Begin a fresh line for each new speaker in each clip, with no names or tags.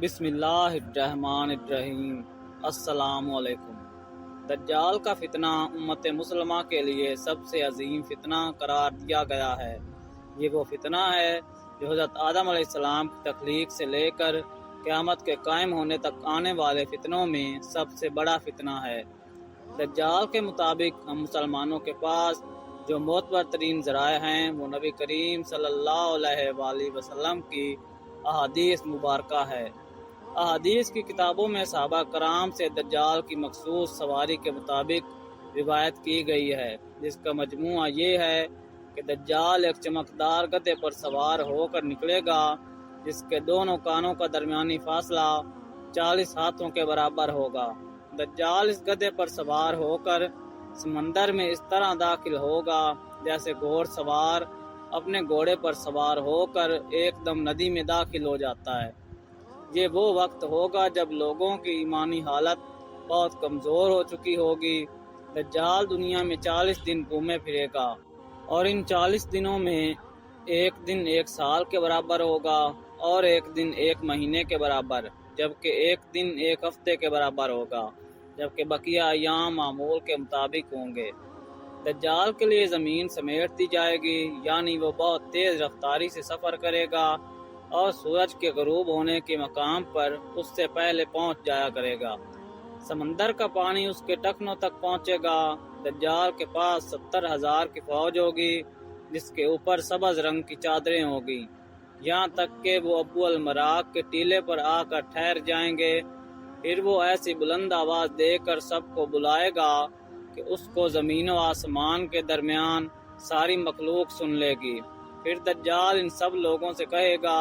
بسم اللہ الرحمن الرحیم۔ السلام علیکم۔ دجال کا فتنہ امت مسلمہ کے لیے سب سے عظیم فتنہ قرار دیا گیا ہے۔ یہ وہ فتنہ ہے جو حضرت آدم علیہ السلام کی تخلیق سے لے کر قیامت کے قائم ہونے تک آنے والے فتنوں میں سب سے بڑا فتنہ ہے۔ دجال کے مطابق ہم مسلمانوں کے پاس جو معتبر ترین ذرائع ہیں وہ نبی کریم صلی اللہ علیہ وآلہ وسلم کی احادیث مبارکہ ہے۔ احادیث کی کتابوں میں صحابہ کرام سے دجال کی مخصوص سواری کے مطابق روایت کی گئی ہے، جس کا مجموعہ یہ ہے کہ دجال ایک چمکدار گدھے پر سوار ہو کر نکلے گا جس کے دونوں کانوں کا درمیانی فاصلہ 40 ہاتھوں کے برابر ہوگا۔ دجال اس گدھے پر سوار ہو کر سمندر میں اس طرح داخل ہوگا جیسے گھوڑ سوار اپنے گھوڑے پر سوار ہو کر ایک دم ندی میں داخل ہو جاتا ہے۔ یہ وہ وقت ہوگا جب لوگوں کی ایمانی حالت بہت کمزور ہو چکی ہوگی۔ دجال دنیا میں 40 دن گھومے پھرے گا اور ان 40 دنوں میں ایک دن ایک سال کے برابر ہوگا اور ایک دن ایک مہینے کے برابر، جبکہ ایک دن ایک ہفتے کے برابر ہوگا، جبکہ بقیہ ایام معمول کے مطابق ہوں گے۔ دجال کے لیے زمین سمیٹ دی جائے گی، یعنی وہ بہت تیز رفتاری سے سفر کرے گا اور سورج کے غروب ہونے کے مقام پر اس سے پہلے پہنچ جایا کرے گا۔ سمندر کا پانی اس کے ٹخنوں تک پہنچے گا۔ دجال کے پاس 70,000 کی فوج ہوگی جس کے اوپر سبز رنگ کی چادریں ہوگی، یہاں تک کہ وہ ابو المراق کے ٹیلے پر آ کر ٹھہر جائیں گے۔ پھر وہ ایسی بلند آواز دے کر سب کو بلائے گا کہ اس کو زمین و آسمان کے درمیان ساری مخلوق سن لے گی۔ پھر دجال ان سب لوگوں سے کہے گا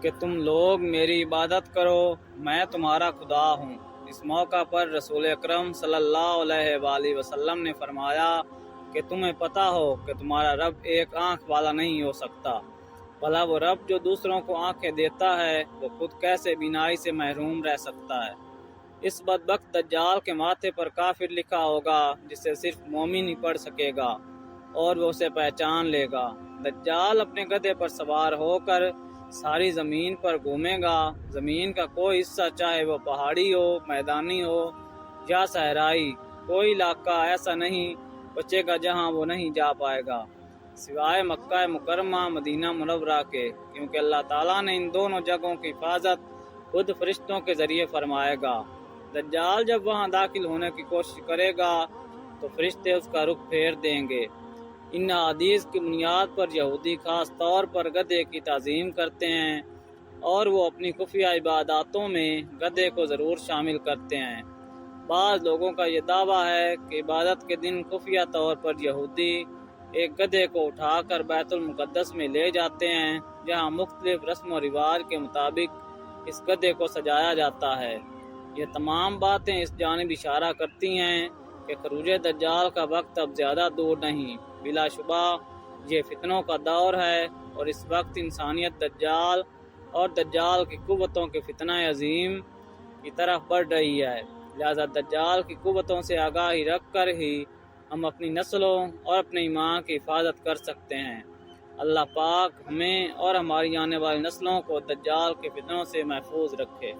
کہ تم لوگ میری عبادت کرو، میں تمہارا خدا ہوں۔ اس موقع پر رسول اکرم صلی اللہ علیہ وآلہ وسلم نے فرمایا کہ تمہیں پتہ ہو کہ تمہارا رب ایک آنکھ والا نہیں ہو سکتا، بھلا وہ رب جو دوسروں کو آنکھیں دیتا ہے وہ خود کیسے بینائی سے محروم رہ سکتا ہے۔ اس بدبخت دجال کے ماتھے پر کافر لکھا ہوگا جسے صرف مومن ہی پڑھ سکے گا اور وہ اسے پہچان لے گا۔ دجال اپنے گدھے پر سوار ہو کر ساری زمین پر گھومے گا۔ زمین کا کوئی حصہ، چاہے وہ پہاڑی ہو، میدانی ہو یا صحرائی، کوئی علاقہ ایسا نہیں بچے گا جہاں وہ نہیں جا پائے گا، سوائے مکہ مکرمہ مدینہ منورہ کے، کیونکہ اللہ تعالیٰ نے ان دونوں جگہوں کی حفاظت خود فرشتوں کے ذریعے فرمائے گا۔ دجال جب وہاں داخل ہونے کی کوشش کرے گا تو فرشتے اس کا رخ پھیر دیں گے۔ ان احادیث کی بنیاد پر یہودی خاص طور پر گدھے کی تعظیم کرتے ہیں اور وہ اپنی خفیہ عباداتوں میں گدھے کو ضرور شامل کرتے ہیں۔ بعض لوگوں کا یہ دعویٰ ہے کہ عبادت کے دن خفیہ طور پر یہودی ایک گدھے کو اٹھا کر بیت المقدس میں لے جاتے ہیں، جہاں مختلف رسم و رواج کے مطابق اس گدھے کو سجایا جاتا ہے۔ یہ تمام باتیں اس جانب اشارہ کرتی ہیں کہ خروج دجال کا وقت اب زیادہ دور نہیں۔ بلا شبہ یہ فتنوں کا دور ہے اور اس وقت انسانیت دجال اور دجال کی قوتوں کے فتنہ عظیم کی طرف بڑھ رہی ہے، لہذا دجال کی قوتوں سے آگاہی رکھ کر ہی ہم اپنی نسلوں اور اپنے ایمان کی حفاظت کر سکتے ہیں۔ اللہ پاک ہمیں اور ہماری آنے والی نسلوں کو دجال کے فتنوں سے محفوظ رکھے۔